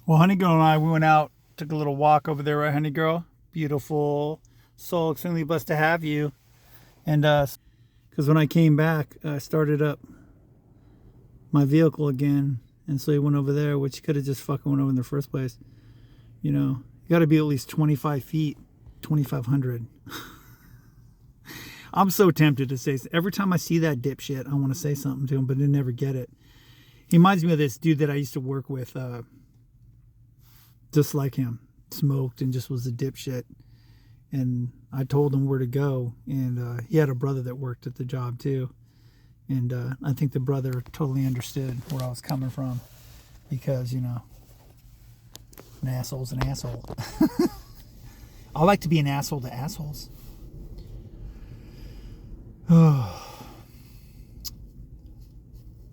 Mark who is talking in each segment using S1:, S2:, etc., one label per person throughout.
S1: Well, Honey Girl and I, we went out, took a little walk over there, right, Honey Girl? Beautiful soul, extremely blessed to have you. And because when I came back, I started up my vehicle again, and so he went over there, which he could have just fucking went over in the first place. You know, you got to be at least 25 feet, 2,500. I'm so tempted to say, every time I see that dipshit, I want to say something to him, but I never get it. He reminds me of this dude that I used to work with, just like him, smoked and just was a dipshit. And I told him where to go, and he had a brother that worked at the job too. And I think the brother totally understood where I was coming from, because, you know, an asshole's an asshole. I like to be an asshole to assholes.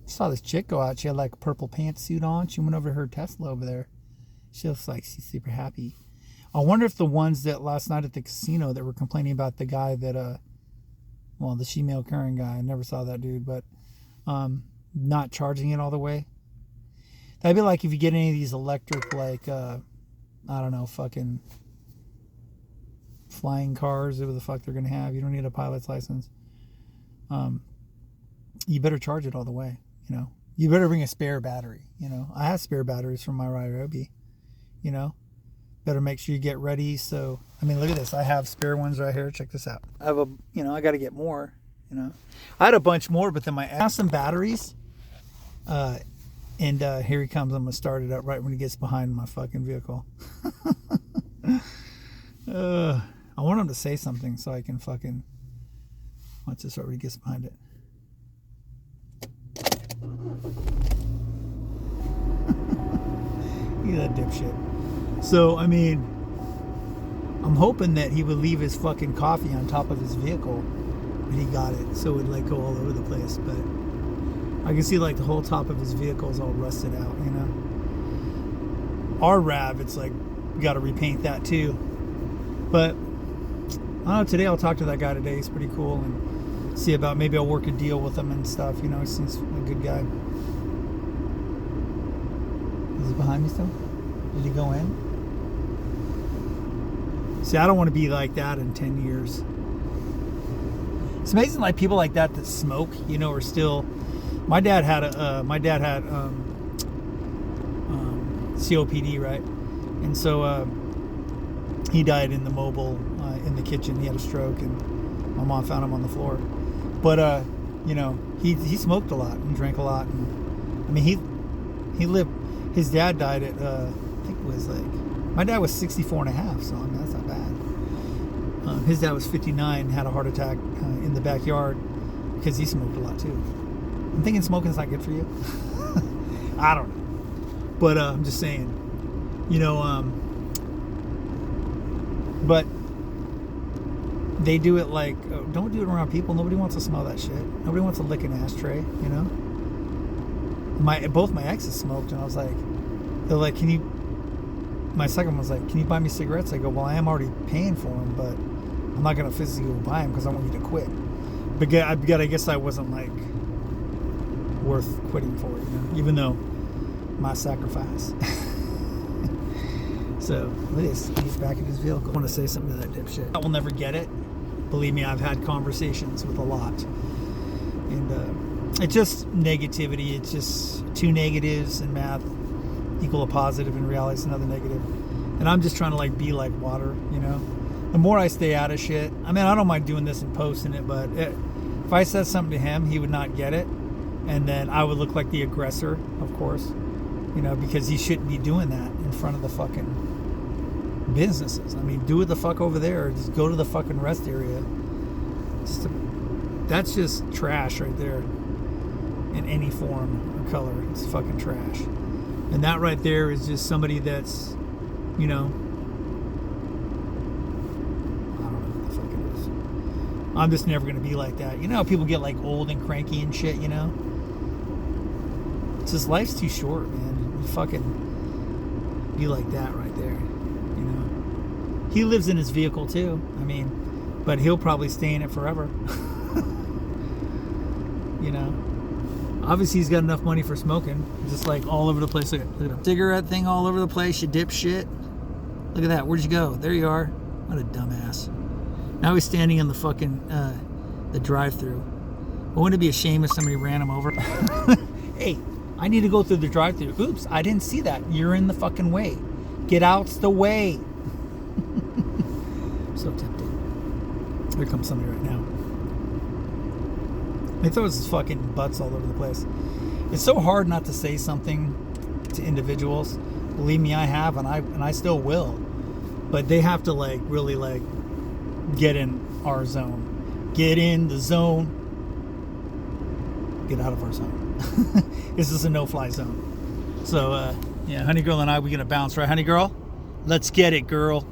S1: Saw this chick go out. She had like a purple pantsuit on. She went over to her Tesla over there. She looks like she's super happy. I wonder if the ones that last night at the casino that were complaining about the guy that, well, the Shemale Curran guy, I never saw that dude, but not charging it all the way. That'd be like if you get any of these electric, like, I don't know, fucking flying cars, whatever the fuck they're going to have. You don't need a pilot's license. You better charge it all the way, you know. You better bring a spare battery, you know. I have spare batteries from my Ryobi, you know. Better make sure you get ready. So, I mean, look at this. I have spare ones right here. Check this out. I have I got to get more, you know. I had a bunch more, but then I have some batteries. And here he comes. I'm going to start it up right when he gets behind my fucking vehicle. I want him to say something so I can fucking watch this right when he gets behind it. Look at that dipshit. So, I mean, I'm hoping that he would leave his fucking coffee on top of his vehicle when he got it, so it would like go all over the place. But I can see like the whole top of his vehicle is all rusted out, you know. Our RAV, it's like, we got to repaint that too. But I don't know, today I'll talk to that guy today. He's pretty cool, and see about maybe I'll work a deal with him and stuff, you know. He seems a good guy. Is he behind me still? Did he go in? See, I don't want to be like that in 10 years. It's amazing, like people like that smoke, you know, are still. My dad had COPD, right? And so he died in the mobile in the kitchen. He had a stroke, and my mom found him on the floor. But you know, he smoked a lot and drank a lot, and I mean he lived. His dad died at I think it was like, my dad was 64 and a half, so I mean that's not bad. His dad was 59, had a heart attack in the backyard because he smoked a lot too. I'm thinking smoking's not good for you. I don't know, but I'm just saying, you know. But they do it like, don't do it around people. Nobody wants to smell that shit. Nobody wants to lick an ashtray, you know. Both my exes smoked, and I was like, they're like, can you? My second one was like, can you buy me cigarettes? I go, well, I am already paying for them, but I'm not gonna physically go buy them because I want you to quit. But I guess I wasn't like worth quitting for, you know, even though my sacrifice. So look at this. He's back in his vehicle. I want to say something to that dipshit. I will never get it. Believe me, I've had conversations with a lot, and it's just negativity. It's just two negatives in math equal a positive, and reality is another negative. And I'm just trying to like be like water, you know. The more I stay out of shit, I mean, I don't mind doing this and posting it, but if I said something to him, he would not get it, and then I would look like the aggressor, of course, you know, because he shouldn't be doing that in front of the fucking businesses. I mean, do it the fuck over there. Just go to the fucking rest area. That's just trash right there, in any form or color. It's fucking trash. And that right there is just somebody that's, you know, I don't know what the fuck it is. I'm just never gonna be like that. You know how people get like old and cranky and shit, you know? It's just, life's too short, man. You fucking be like that right there, you know? He lives in his vehicle too. I mean, but he'll probably stay in it forever. You know? Obviously, he's got enough money for smoking. Just like all over the place. Look at him. Cigarette thing all over the place. You dipshit. Look at that. Where'd you go? There you are. What a dumbass. Now he's standing in the fucking the drive-thru. But wouldn't it be a shame if somebody ran him over? Hey, I need to go through the drive-thru. Oops, I didn't see that. You're in the fucking way. Get out the way. So tempted. Here comes somebody right now. They throw his fucking butts all over the place. It's so hard not to say something to individuals. Believe me, I have, and I still will. But they have to like really like get in our zone. Get in the zone. Get out of our zone. This is a no-fly zone. So yeah, Honey Girl and I, we gonna bounce, right, Honey Girl? Let's get it, girl.